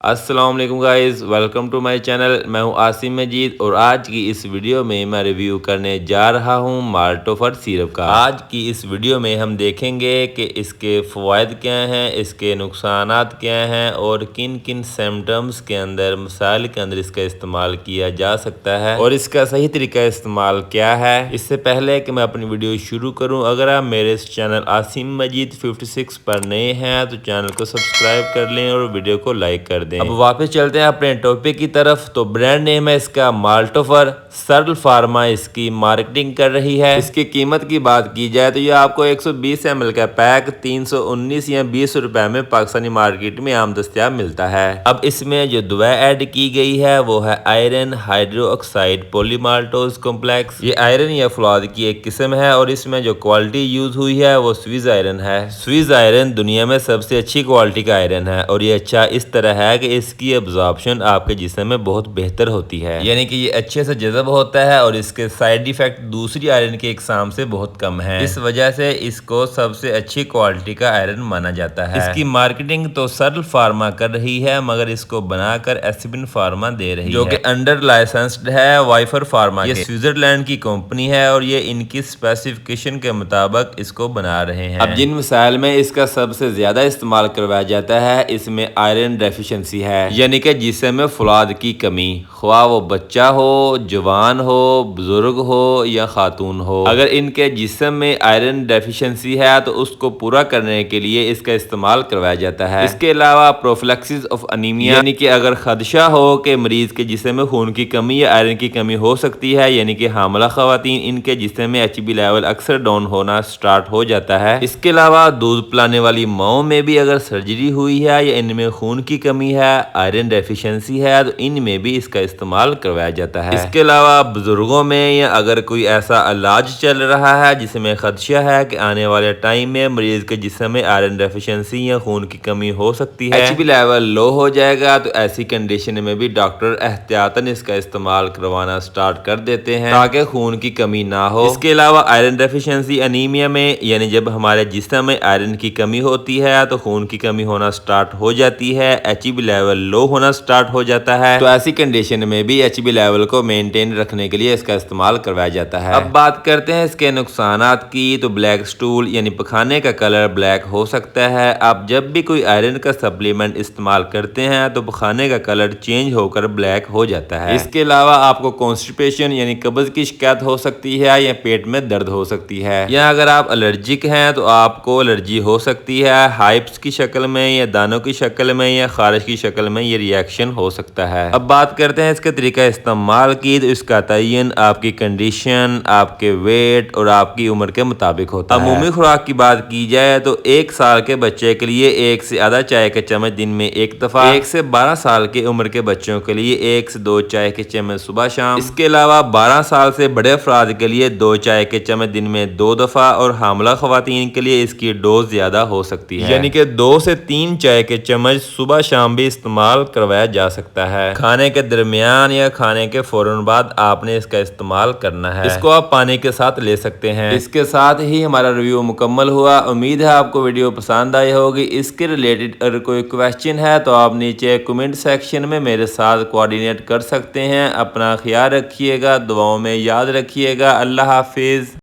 السلام علیکم guys, welcome to my channel. میں ہوں عاصم مجید اور آج کی اس ویڈیو میں میں ریویو کرنے جا رہا ہوں مالٹوفر سیرپ کا۔ آج کی اس ویڈیو میں ہم دیکھیں گے کہ اس کے فوائد کیا ہیں، اس کے نقصانات کیا ہیں اور کن کن سمپٹمز کے اندر، مسائل کے اندر اس کا استعمال کیا جا سکتا ہے اور اس کا صحیح طریقہ استعمال کیا ہے۔ اس سے پہلے کہ میں اپنی ویڈیو شروع کروں، اگر آپ میرے اس چینل عاصم مجید 56 پر نئے ہیں تو چینل کو سبسکرائب کر لیں اور ویڈیو کو لائک کر دیں۔ اب واپس چلتے ہیں اپنے ٹاپک کی طرف۔ تو برانڈ نیم ہے اس کا مالٹوفر، سرل فارما اس کی مارکیٹنگ کر رہی ہے۔ اس کی قیمت کی بات کی جائے تو یہ آپ کو 120 ml کا پیک 319 یا 20 روپے میں پاکستانی مارکیٹ میں عام دستیاب ملتا ہے۔ اب اس میں جو دوا ایڈ کی گئی ہے وہ ہے آئرن ہائیڈرو آکسائڈ پولی مالٹوز کمپلیکس۔ یہ آئرن یا فولاد کی ایک قسم ہے اور اس میں جو کوالٹی یوز ہوئی ہے وہ سویز آئرن ہے۔ سویز آئرن دنیا میں سب سے اچھی کوالٹی کا آئرن ہے اور یہ اچھا اس طرح ہے کہ اس کی ابزارپشن آپ کے جسم میں بہت بہتر ہوتی ہے، یعنی کہ یہ اچھے سے جذب ہوتا ہے اور اس کے سائیڈ ایفیکٹ دوسری آئرن کے اقسام سے بہت کم ہے۔ اس وجہ سے اس کو سب سے اچھی کوالٹی کا آئرن مانا جاتا ہے۔ اس کی مارکیٹنگ تو سرل فارما کر رہی ہے مگر اس کو بنا کر ایسبن فارما دے رہی ہے جو کہ انڈر لائسنسڈ ہے وائفر فارما کے۔ یہ سوئٹزرلینڈ کی کمپنی ہے اور یہ ان کی اسپیسیفکیشن کے مطابق اس کو بنا رہے ہیں۔ اب جن مسائل میں اس کا سب سے زیادہ استعمال کروایا جاتا ہے اس میں آئرن ڈیفیشنسی ہے، یعنی کہ جسم میں فولاد کی کمی، خواہ وہ بچہ ہو، جوان ہو، بزرگ ہو یا خاتون ہو، اگر ان کے جسم میں آئرن ڈیفیشنسی ہے تو اس کو پورا کرنے کے لیے اس کا استعمال کروایا جاتا ہے۔ اس کے علاوہ پروفلیکسس آف انیمیا، یعنی کہ اگر خدشہ ہو کہ مریض کے جسم میں خون کی کمی یا آئرن کی کمی ہو سکتی ہے، یعنی کہ حاملہ خواتین، ان کے جسم میں HB لیول اکثر ڈاؤن ہونا سٹارٹ ہو جاتا ہے۔ اس کے علاوہ دودھ پلانے والی ماؤں میں بھی اگر سرجری ہوئی ہے یا ان میں خون کی کمی ہے، آئرن ڈیفیشنسی ہے تو ان میں بھی اس کا استعمال کروایا جاتا ہے۔ اس کے علاوہ بزرگوں میں یا اگر کوئی ایسا علاج چل رہا ہے جس میں خدشہ ہے کہ آنے والے ٹائم میں مریض کے جسم میں آئرن ڈیفیشنسی یا خون کی کمی ہو سکتی ہے، HB لیول لو ہو جائے گا، تو ایسی کنڈیشن میں بھی ڈاکٹر احتیاطاً اس کا استعمال کروانا سٹارٹ کر دیتے ہیں تاکہ خون کی کمی نہ ہو۔ اس کے علاوہ آئرن ڈیفیشنسی انیمیا میں، یعنی جب ہمارے جسم میں آئرن کی کمی ہوتی ہے تو خون کی کمی ہونا سٹارٹ ہو جاتی ہے، HB لیول لو ہونا سٹارٹ ہو جاتا ہے، تو ایسی کنڈیشن میں بھی HB لیول کو مینٹین رکھنے کے لیے اس کا استعمال کروایا جاتا ہے۔ اب بات کرتے ہیں اس کے نقصانات کی، تو بلیک سٹول یعنی پخانے کا کلر بلیک ہو سکتا ہے۔ آپ جب بھی کوئی آئرن کا سپلیمنٹ استعمال کرتے ہیں تو پخانے کا کلر چینج ہو کر بلیک ہو جاتا ہے۔ اس کے علاوہ آپ کو کانسٹیپیشن یعنی قبض کی شکایت ہو سکتی ہے یا پیٹ میں درد ہو سکتی ہے، یا اگر آپ الرجک ہیں تو آپ کو الرجی ہو سکتی ہے، ہائپس کی شکل میں یا دانوں کی شکل میں یا خارش کی شکل میں یہ ریاکشن ہو سکتا ہے۔ اب بات کرتے ہیں اس کے طریقہ استعمال کی، تو اس کا تعین آپ کی کنڈیشن، آپ کے ویٹ اور آپ کی عمر کے مطابق ہوتا ہے۔ عمومی خوراک کی بات کی جائے تو 1 سال کے بچے کے لیے 1 سے آدھا چائے کا چمچ دن میں 1 دفعہ، 1 سے 12 سال کی عمر کے بچوں کے لیے 1 سے 2 چائے کے چمچ صبح شام۔ اس کے علاوہ 12 سال سے بڑے افراد کے لیے 2 چائے کے چمچ دن میں 2 دفعہ اور حاملہ خواتین کے لیے اس کی ڈوز زیادہ ہو سکتی ہے، یعنی کہ 2 سے 3 چائے کے چمچ صبح شام بھی استعمال کروایا جا سکتا ہے۔ کھانے کے درمیان یا کھانے کے فوراً بعد آپ نے اس کا استعمال کرنا ہے۔ اس کو آپ پانی کے ساتھ لے سکتے ہیں۔ اس کے ساتھ ہی ہمارا ریویو مکمل ہوا۔ امید ہے آپ کو ویڈیو پسند آئی ہوگی۔ اس کے ریلیٹڈ اگر کوئی کویسچن ہے تو آپ نیچے کمنٹ سیکشن میں میرے ساتھ کوآرڈینیٹ کر سکتے ہیں۔ اپنا خیال رکھیے گا، دعاؤں میں یاد رکھیے گا۔ اللہ حافظ۔